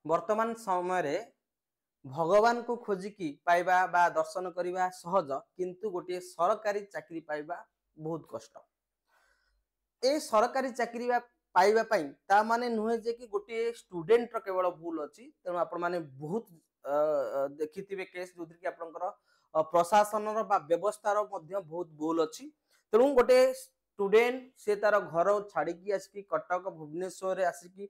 वर्तमान समय रे भगवान को खोजिकी पाइबा बा दर्शन करने सहज किंतु गोटे सरकारी चाकरी पाइबा बहुत कष्ट। ए सरकारी चाकरी पाइबा ता माने नुहे जे कि गोटे स्टूडेंट केवल भूल अच्छी तेणु आपण माने बहुत देखिथिबे केस जो कि आपनकर प्रशासन व्यवस्थार बहुत भूल अच्छी। तेणु गोटे स्टूडेंट से तार घर छाड़ी आसिकी कटक भुवनेश्वर आसिकी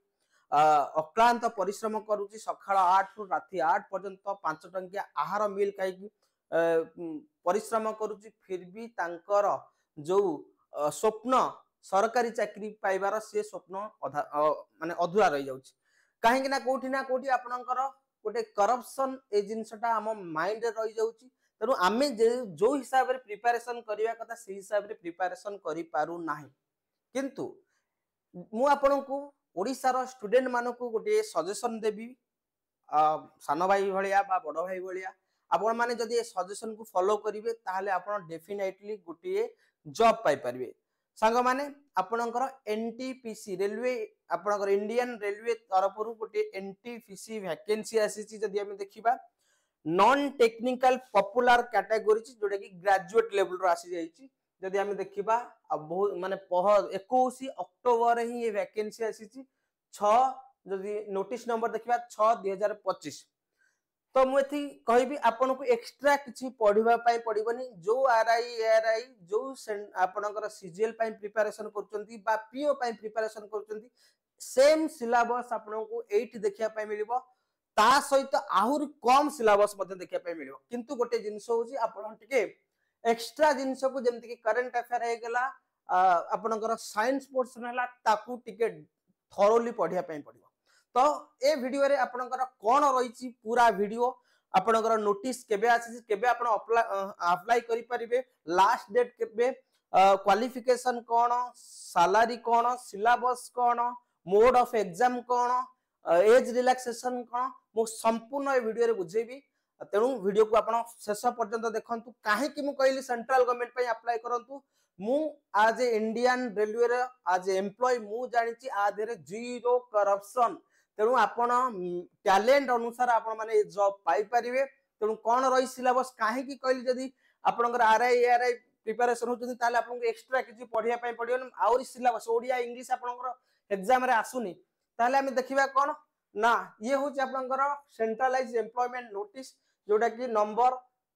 अक्लांत परिश्रम करुच्ची सकाळ 8 रु राति 8 पर्यंत 5 टंकिया आहार मिल खाई परिश्रम करुच्ची फिर भी तांकर जो स्वप्न सरकारी चाकरी पाइबार से स्वप्न माने अधूरा रही जाउची। काहेकि ना कोठी आपनकर गोटे करप्शन ए जिनसटा आम माइंड रे रही जाउची। तेणु आमे जो हिसाब रे प्रिपरेशन करिया कथा से हिसाब रे प्रिपरेशन करि पारु नाही। किंतु मु आपनकु ओडिसा रो स्टूडेंट मानकु गोटे सजेशन देबी सान भाई भलिया बा बड़ भाई भलिया आपण माने जदि सजेशन को फॉलो करिवे ताहले आपण डेफिनेटली गोटे जॉब पाई परिवे। सांग माने आपणकर एनटीपीसी रेलवे आपणकर इंडियन रेलवे तरफ रु गोटे एनटीपीसी वैकेंसी आसीची जदि हम देखिबा नॉन टेक्निकल पॉपुलर कैटेगरी जोटा कि ग्रेजुएट लेवल रो आसी जाईची। जदि हम देखिबा बहुत माने 21 अक्टोबर ही ये वैकेंसी आसीची 6 जदि नोटिस नंबर देखिबा 6/2025। तो मुझे कहबी आपन को एक्स्ट्रा किसी पढ़िबा पाई पड़िबनी जो आरआई एआरआई जो आपनकर सीजीएल पाई प्रिपरेशन करचंती बा पीओ पाई प्रिपरेशन करचंती सेम सिलेबस आपन को 8 देखिया पाई मिलिबो ता सहित आहुर कम सिलेबस मध्ये देखिया पाई मिलिबो। किंतु गोटे जिंस होची आपन टिके एक्स्ट्रा जिंस को जेमति कि करंट अफेयर हे गेला आपनकर साइंस पोर्शन हला ताकू टिके थरोली पढ़िया पाई पड़िबो। तो ए वीडियो रे आपनकर कोन रहिची पूरा वीडियो आपनकर नोटिस केबे आसी केबे आपन अप्लाई करि परिबे लास्ट डेट केबे क्वालिफिकेशन कोन सैलरी कोन सिलेबस कोन मोड ऑफ एग्जाम कोन एज रिलैक्सेशन कोन मो संपूर्ण ए वीडियो रे बुझेबी। तेणु वीडियो को आपन शेष पर्यंत देखंतु काहे कि मु कहली सेंट्रल गवर्नमेंट पई अप्लाई करंतु मु आज इंडियन रेलवे रे आज एम्प्लॉय मु जानिची आधेरे जीरो करप्शन। तेणु आपण टैलेंट अनुसार आपण माने जॉब पाई परिवे। तेणु कोन रही सिलेबस काहे कि कहली जदी आपनकर आरआई एआरआई प्रिपरेशन होचनी ताले आपन एक्स्ट्रा किछि पढिया पई पडियो आउरी सिलेबस ओडिया इंग्लिश आपनकर एग्जाम रे आसुनी ताले हम देखिबा कोन ना ये होची आपनकर सेंट्रलाइज एम्प्लॉयमेंट नोटिस जोटा कि नंबर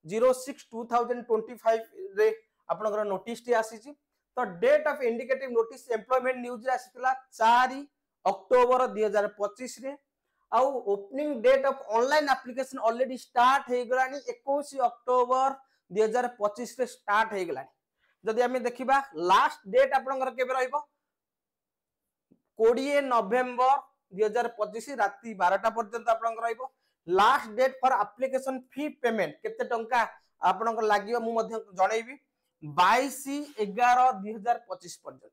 06/2025 रे आपनकर नोटिस टी आसीची। तो date of indicative notice employment news रे आसीतला 4 अक्टोबर 2025 रे आउ opening date of online application already start हे गलानी 21 अक्टोबर 2025 रे स्टार्ट हे गलानी। जदि हम देखिबा लास्ट डेट आपनकर केबे रहइबो 20 नवंबर 2025 राति 12टा पर्यंत आपनकर रहइबो। Last date for application fee payment केते टंका आपनकर लागियो मु मध्य जणैबी 22/11/2025 पर्यंत।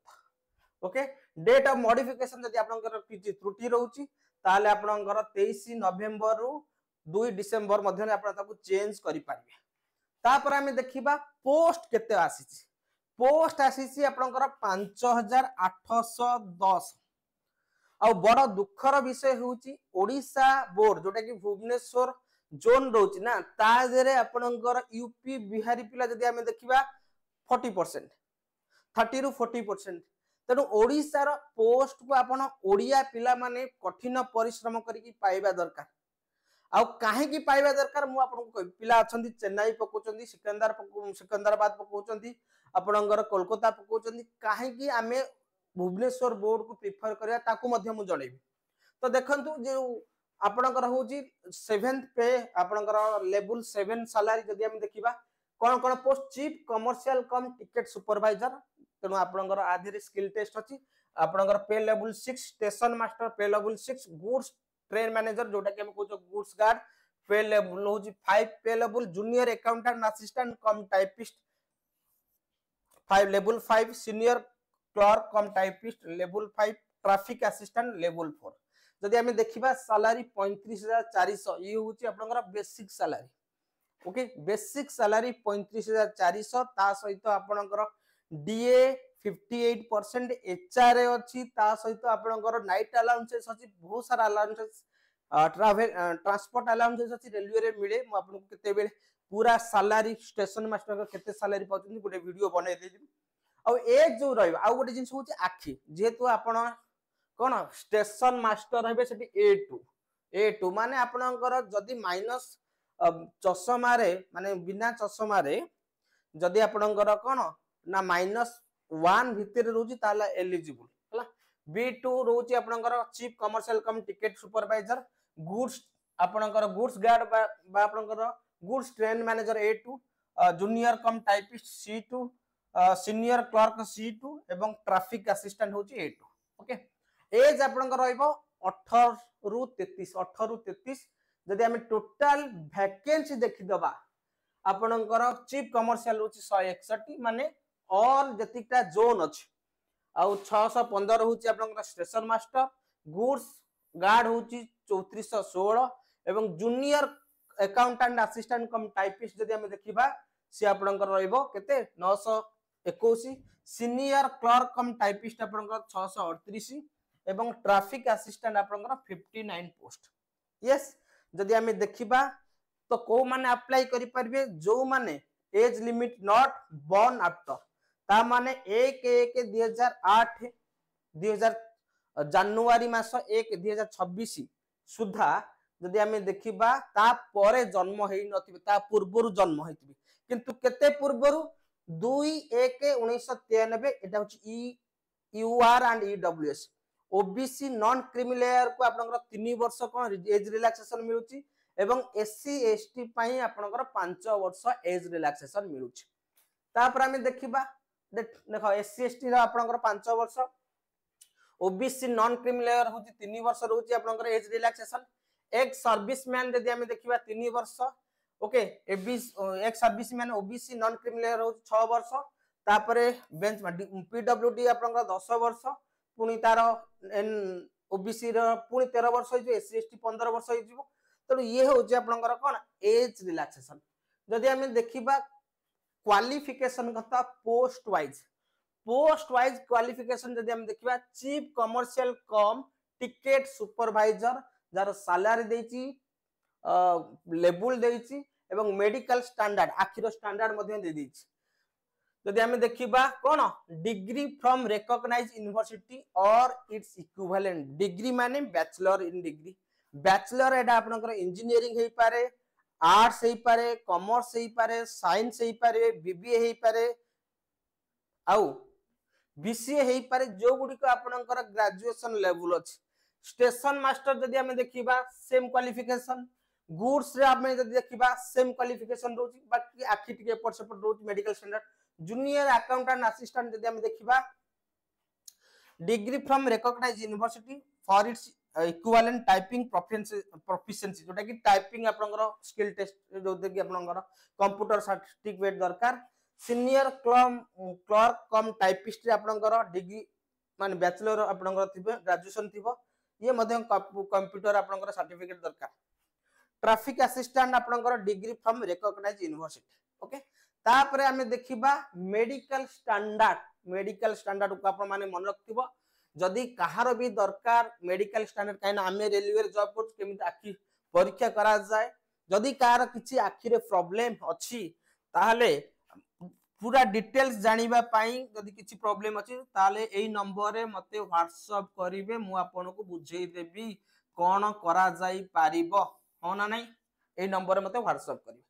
ओके डेट ऑफ मॉडिफिकेशन जदि आपनकर किछि त्रुटि रहउची ताले आपनकर 23 नवंबर रु 2 डिसेंबर मध्य आपन ताकू चेंज करि पारिबे। तापर हम देखिबा पोस्ट केते आसीची पोस्ट आसीची आपनकर 5810 आ बड़ दुखर विषय होची ओडिशा बोर्ड जोटा कि भुवनेश्वर जोन रहउची ना ता देरे आपनकर यूपी बिहारी पिला जदि हम देखिबा 40% 30 रु 40%। तेणु ओडिशार पोस्ट को आपण ओडिया पिला माने कठिन परिश्रम करिकी पाइबा दरकार। आ काहे की पाइबा दरकार मु आपन को पिला अछंती चेन्नई पकोचंती सिकंदराबाद पकोचंती आपनकर कोलकाता पकोचंती काहे की आमे भुवनेश्वर बोर्ड को प्रिफर करिया ताकू मध्य मु जणैबी। तो देखंतु जे आपनकर होची 7th पे आपनकर लेवल 7 सैलरी जदि हम देखिबा कोन कोन post chief commercial cum ticket supervisor. तेणु आपनकर आधेरे स्किल टेस्ट अछि आपनकर pay level 6 station master pay level 6 goods train manager जोटा कि हम कहू गुड्स गार्ड पे लेवल होची 5 पे लेवल जूनियर अकाउंटेंट असिस्टेंट कम typist 5 level 5 senior clerk cum typist level 5 traffic assistant level 4। जदि हम देखिबा सैलरी 35400 ये होची आपनकर basic salary. Okay basic salary 35400 ता सहित आपनकर डीए 58% एचआरए अछि ता सहित आपनकर नाइट अलाउंसेस अछि बहुत सारा अलाउंसेस ट्रावेल ट्रांसपोर्ट अलाउंस अच्छी रेलवे रे मिले मु आपन केते बेले पूरा सैलरी स्टेशन मास्टर केते सैलरी पाउछन गोटे वीडियो बनै देबी आ ए जो रहबा आ गोटे जिंस होची आखी जेहेतु आपण कोन स्टेशन मास्टर रहबे सेठी ए2 माने आपणकर जदी माइनस चश्मा रे माने बिना चश्मा रे जदी आपणकर कोन ना -1 भितर रहउची ताला एलिजिबल हला B2 रहउची आपणकर chief commercial cum ticket supervisor goods आपणकर गुड्स गार्ड बा आपणकर goods train manager A2 junior कम typist C2 senior clerk C2 एवं ट्रैफिक असिस्टेंट होची A2 ओके एज आपणकर रहइबो 18 रु 33 जदि हम टोटल वैकेंसी देखि दबा आपणकर चीफ कमर्शियल होची 161 माने ऑल जतिकटा जोन अछि आ 615 होची आपणकर स्टेशन मास्टर गुड्स गार्ड होची 3416 एवं जूनियर अकाउंटेंट असिस्टेंट कम टाइपिस्ट जदि हम देखिबा से आपणकर रहइबो केते 921 सीनियर क्लर्क कम टाइपिस्ट आपणकर 638 एवं ट्रैफिक असिस्टेंट आपणकर 59 पोस्ट यस जदि हम देखिबा तो को माने अप्लाई करि परबे जो माने age limit not born after ता माने 1/1/2008 2000 जनवरी मास 1/2026 सुधा जदि हम देखिबा ता परे जन्म हेई नथिबे ता पूर्वरु जन्म हेतिबे किंतु केते पूर्वरु 2/1/1993 एटा होची UR and EWS OBC non creamy layer को आपनकर 3 वर्ष कोन एज रिलैक्सेशन मिलुची एवं SC ST पई आपनकर 5 वर्ष एज रिलैक्सेशन मिलुची तापर हम देखिबा देखो SC ST रा आपनकर 5 वर्ष ओबीसी नॉन क्रीमी लेयर होची 3 वर्ष रहउची आपनकर एज रिलैक्सेशन एक सर्विसमैन यदि हम देखिबा 3 वर्ष ओके एक serviceman OBC non creamy layer होची 6 वर्ष तापरे बेंच पीडब्ल्यूडी आपनकर 10 वर्ष पुनी तार ओबीसी रो पुनी 13 वर्ष होइजो एससी एसटी 15 वर्ष होइजो तो ये होजे आपनकर कोन एज रिलैक्सेशन जदि हम देखिबा क्वालिफिकेशन कथा पोस्ट वाइज क्वालिफिकेशन जदि हम देखिबा chief commercial cum ticket supervisor जार सैलरी देची लेवल देची एवं मेडिकल स्टैंडर्ड आखिर स्टैंडर्ड मध्ये दे देची जदि हम देखिबा कोन डिग्री फ्रॉम रिकॉग्नाइज्ड यूनिवर्सिटी और इट्स इक्विवेलेंट डिग्री माने बैचलर इन डिग्री बैचलर एडा आपनकर इंजीनियरिंग हेई पारे आर्ट्स हेई पारे कॉमर्स हेई पारे साइंस हेई पारे बीबीए हेई पारे आउ बीसीए हेई पारे जो गुडी को आपनकर ग्रेजुएशन लेवल अछि स्टेशन मास्टर जदि हम देखिबा सेम क्वालिफिकेशन गुड्स रे हम जदि देखिबा सेम क्वालिफिकेशन रोची बाकी आखि टिके एपट सेपट रोची medical standard junior accountant assistant जदि हम देखिबा degree from recognised university for its equivalent typing proficiency जोटा कि टाइपिंग आपनकर स्किल टेस्ट जोते कि आपनकर कंप्यूटर सर्टिफिकेट दरकार सीनियर क्लर्क कम टाइपिस्ट रे आपनकर डिग्री माने बैचलर आपनकर थिबे ग्रेजुएशन थिबो ये मध्य कंप्यूटर आपनकर सर्टिफिकेट दरकार ट्रैफिक असिस्टेंट आपनकर degree from recognised university okay तापरे हमें देखिबा मेडिकल स्टैंडर्ड को आपण माने मन रखथिबो जदी कहार भी दरकार मेडिकल स्टैंडर्ड काइना हमें रेलवे रे जॉब कर केमिति आखि परीक्षा करा जाय जदी कार किछि आखि रे प्रॉब्लम अछि ताहले पूरा डिटेल्स जानिबा पई जदी किछि प्रॉब्लम अछि ताहले एई नंबर रे मते व्हाट्सएप करिवे मु आपन को बुझेई देबी कोन करा जाई पारिबो हो ना नहीं एई नंबर रे मते व्हाट्सएप करिवे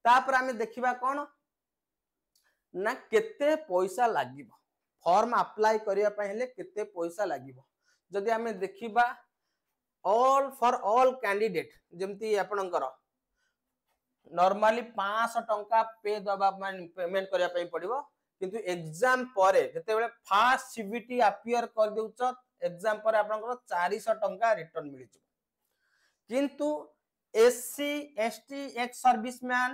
तापर हमें देखिबा कोन ना केते पैसा लागिबो फॉर्म अप्लाई करिया पय हेले केते पैसा लागिबो जदी हमें देखिबा ऑल फॉर ऑल कैंडिडेट जेमती आपनकर नॉर्मली 500 टंका पे दबा पेमेंट करिया पय पड़िबो किंतु एग्जाम परे जते बेले फास्ट सीबीटी अपियर कर देउछ एग्जाम परे आपनकर 400 टंका रिटर्न मिलि किंतु SC ST ex serviceman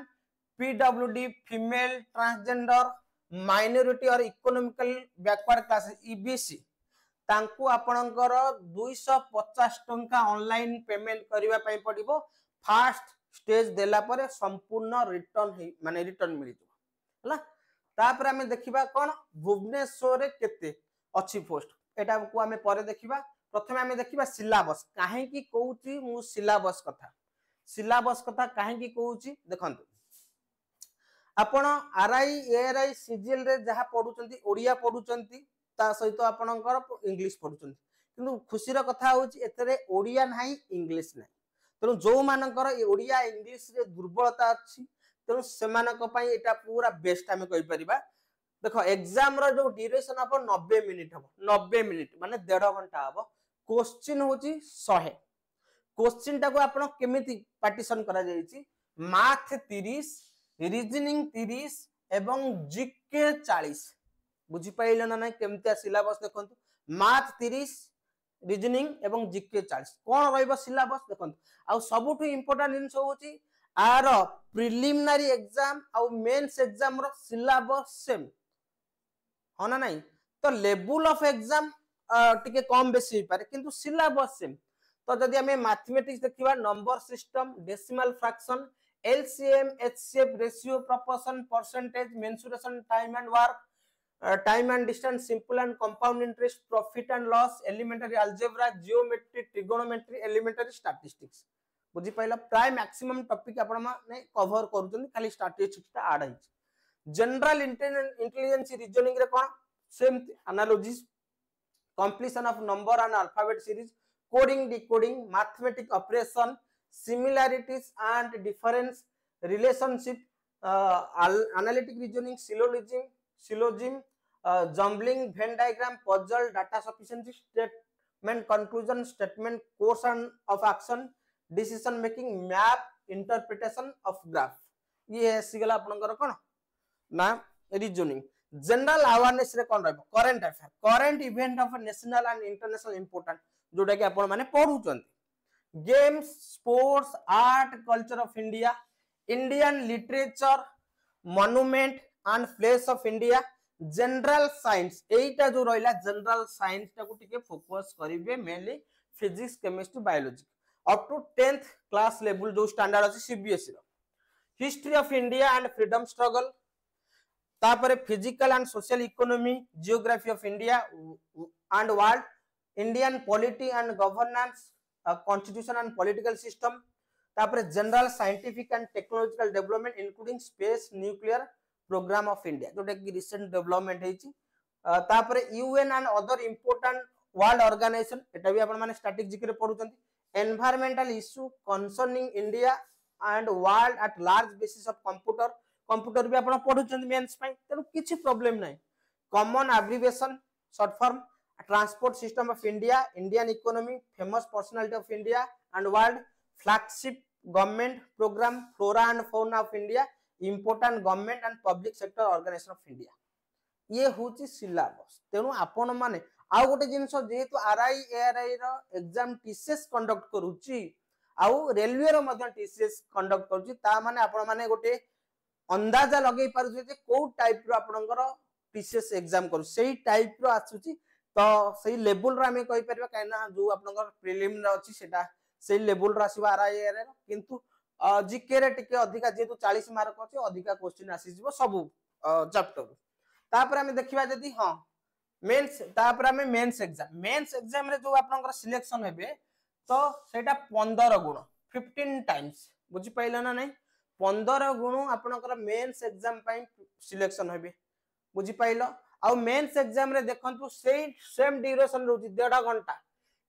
PWD female transgender minority और इकोनॉमिकल बैकवर्ड क्लास ईबीसी तांको आपनकर 250 टंका ऑनलाइन पेमेंट करिवा पई पड़िबो फास्ट स्टेज देला परे संपूर्ण रिटर्न माने रिटर्न मिलि हला तापर हमें देखिबा कोन भुवनेश्वर रे केते अछि पोस्ट एटा को हमें परे देखिबा प्रथमे आमे देखिबा सिलेबस काहे की कहूची मु सिलेबस कथा काहे की कहूची देखंतु आपण आरआई एआरआई सीजीएल रे जहा पढुचंती ओडिया पढुचंती ता सहित आपणकर इंग्लिश पढुचंती किंतु खुशीर कथा होची एतरे ओडिया नाही इंग्लिश नाही तेणु जो मानकर ओडिया इंग्लिश रे दुर्बलता अछि तेणु सेमानक पई एटा पूरा बेस्ट आमे कहि परिबा देखो एग्जाम रो जो ड्यूरेशन अब 90 मिनिट हबो 90 मिनिट माने 1.5 घंटा हबो क्वेश्चन होची 100 क्वेश्चन टाको आपण केमिति पार्टीशन करा जाईची मैथ 30 रीजनिंग 30 एवं जीके 40 बुझी पाइल ना केमतिया सिलेबस देखंतु मैथ 30 रीजनिंग एवं जीके 40 कोन रहइबो सिलेबस देखंतु आ सबुठु इंपोर्टेंट जिंस होची आर प्रिलिमिनरी एग्जाम आ मेंस एग्जाम रो सिलेबस सेम हो ना नहीं तो लेवल ऑफ एग्जाम टिके कम बेसी पारे किंतु सिलेबस सेम तो जदि हमें मैथमेटिक्स देखिबा number system decimal fraction LCM HCF ratio proportion percentage mensuration time and work time and distance simple and compound interest profit and loss elementary algebra geometry trigonometry elementary statistics बुझी पाइला प्राय maximum topic आपण माने cover करूछन खाली statistics ता add है general intelligence reasoning रे कोन same analogies completion of number and alphabet series coding decoding mathematic operation similarities and difference relationship analytic reasoning syllogism jumbling Venn diagram puzzle data sufficiency statement conclusion statement course and of action decision making map interpretation of graph ये सिगला आपनकर कोन ना reasoning general awareness रे कोन रहबो current affair current event of national and international important जोटा कि आपण माने पढुचंती games sports art culture of India Indian literature monument and place of India general science एटा जो रहला जनरल साइंस टा को टिके फोकस करिवे mainly physics chemistry biology up to 10th class level जो स्टैंडर्ड अछि सीबीएसई रो history of India and freedom struggle तापरे physical and social economy geography of India and world Indian polity and governance constitution and political system तापरे general scientific and technological development including space nuclear programme of India जोटा कि recent development हेची तापरे UN and other important world organisation एटा भी आपण माने strategic रे पढुचंती environmental issue concerning India and world at large basis of computer भी आपण पढुचंती मेंस पई तनो किछि प्रॉब्लम नै common abbreviation short form transport system of India Indian economy famous personality of India and world flagship government programme flora and fauna of India important government and public sector organisation of India ये होची syllabus तेनु आपण माने आ गोटे जिंस जेहेतु RI ARY रो exam TCS conduct करूची आउ railway रो मध्य TCS conduct करूची ता माने आपण माने गोटे अंदाजा लगै पारुचे जे को टाइप रो आपनकर टीसीएस एग्जाम करू सेही टाइप रो आछुची तो सेही लेवल रो हमें कहि परबा काइना जो आपनकर प्रीलिम रो अछि सेटा सेही लेवल रो आसीबा आरआई एआरआई रो किंतु जीके रे टिके अधिका जेतु 40 मार्क अछि अधिका क्वेश्चन आसी जिवो सब चैप्टर तापर हमें देखिबा जदी हां मेंस तापर हमें मेंस एग्जाम रे जो आपनकर सिलेक्शन हेबे तो सेटा 15 गुण 15 टाइम्स बुझी पाइला ना नहीं 15 गुण आपनकर मेंस एग्जाम पई सिलेक्शन हेबे बुझी पाइलो आ मेंस एग्जाम रे देखंतु सेम ड्यूरेशन रहउची 1.5 घंटा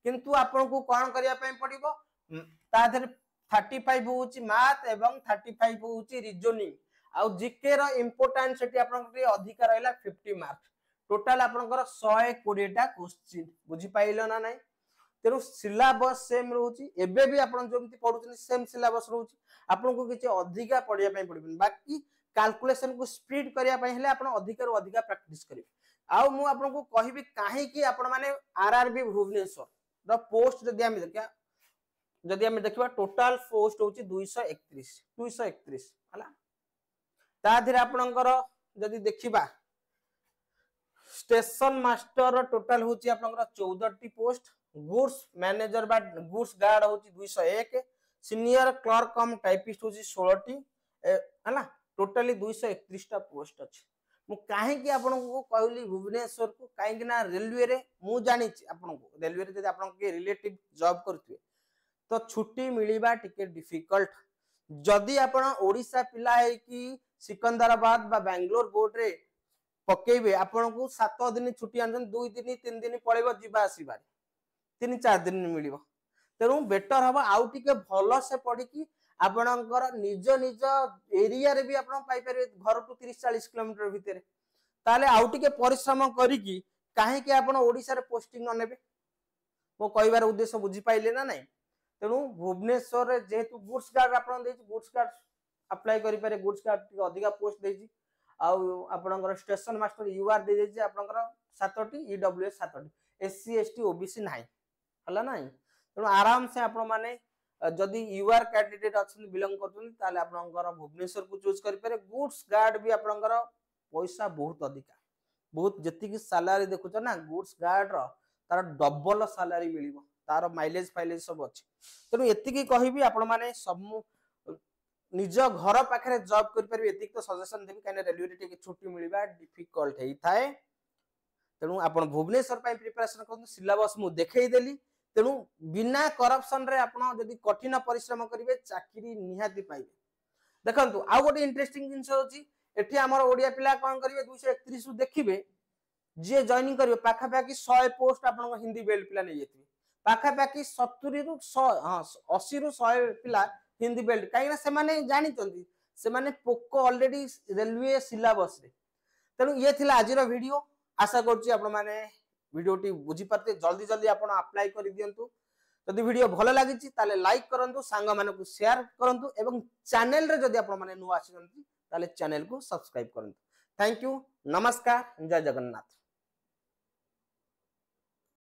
किंतु आपन को कोन करिया पई पड़िबो ता धर 35 होची मैथ एवं 35 होची रीजनिंग आ जीके रो इंपोर्टेंस सेठी आपन के अधिक रहला 50 मार्क टोटल आपनकर 120 टा क्वेश्चन बुझी पाइलो ना नहीं तेरो सिलेबस सेम रहउची एबे भी आपन जेमति पढुचनी सेम सिलेबस रहउची आपन को किछि अधिका पढिया पई पड़िबन बाकी कैलकुलेशन को स्पीड करिया पई हेले आपन अधिक रो अधिका प्रैक्टिस करिवे आ मु आपन को कहिबी काहे कि आपन माने आरआरबी भुवनेश्वर द पोस्ट जदि हम देखिबा टोटल पोस्ट होची 231 हला ता धीरे आपनकर जदि देखिबा स्टेशन मास्टर टोटल होची आपनकर 14 टी पोस्ट गुड्स मैनेजर बा गुड्स गार्ड होची 201 सीनियर क्लर्क कम टाइपिस्ट होची 16 टी हला टोटली 231 टा पोस्ट अछि मु कहीं आपको कहली भुवनेश्वर को कहीं ना रेलवे रे मु जानी आपको रेलवे रे जब आप रिलेटिव जॉब करते तो छुट्टी मिलवा टिके डिफिकल्ट जदि आपण ओडिशा पिला है कि सिकंदराबाद बा बेंगलोर बोर्ड रे पकेबे आपन को 7 दिन छुट्टी आन 2 दिन 3 दिन पळेबो जिबा आसीबा 3-4 दिन मिलिबो तेणु बेटर हबो आउ टिके भलो से पड़ी कि आपणकर निज निज एरिया रे भी आपण पाई परिबे घर टू 30-40 किलोमीटर भितर ताले आउ टिके परिश्रम करी कि काहे कि आपण ओडिसा रे पोस्टिंग न नेबे मो कहबार उद्देश्य बुझी पाइले ना नहीं तेणु भुवनेश्वर रे जेहेतु गुड्स गार्ड आपण देछि गुड्स गार्ड अप्लाई करि पारे गुड्स गार्ड टिके अधिका पोस्ट देछि आउ आपणकर स्टेशन मास्टर यूआर दे देछि आपणकर 7टी ईडब्ल्यूएस 7टी एससी एसटी ओबीसी नाही हला नाही तेणु आराम से आपण माने जदि यूआर कैंडिडेट अछन बिलोंग करछन ताले आपणकर भुवनेश्वर को चूज करि पारे गुड्स गार्ड भी आपणकर पैसा बहुत अधिका बहुत जति की सैलरी देखुछ ना गुड्स गार्ड रो तार डबल सैलरी मिलिबो तार माइलेज फाइलेज सब अछि तेणु एतिकी कहिबी आपण माने सब निज घर पाखे जॉब करि परबे एतिक तो सजेशन देबी काने रेलवे रे टिके छुट्टी मिलबा डिफिकल्ट हेई थाए तेणु आपण भुवनेश्वर पई प्रिपरेशन करन सिलेबस मु देखै देली तेणु बिना करप्शन रे आपण जदी कठिन परिश्रम करिवे चाकरी निहाती पाइबे देखंतु आ गोटे इंटरेस्टिंग जिंस होची एठी हमर ओडिया पिला कोन करिवे 231 देखिबे जे जॉइनिंग करिवे पाखा पाखी 100 पोस्ट आपण हिंदी बेल्ट पिला नै जेतिबे पाखा पाखी 70 रु 100 हां 80 रु 100 पिला हिंदी बेल्ट कहीं से माने जानी से माने पोको ऑलरेडी रेलवे सिलेबस रे तेणु ये थिला आज वीडियो आशा करछि आपण माने वीडियोटी बुझी पाते जल्दी जल्दी आपण अप्लाई कर दियंतु जदि वीडियो भलो लागिछि ताले लाइक करंतु सांग मानकु शेयर करंतु एवं चैनल रे जदि आपण माने नु आछिसंती ताले चैनल को सब्सक्राइब करंतु थैंक यू नमस्कार जय जगन्नाथ।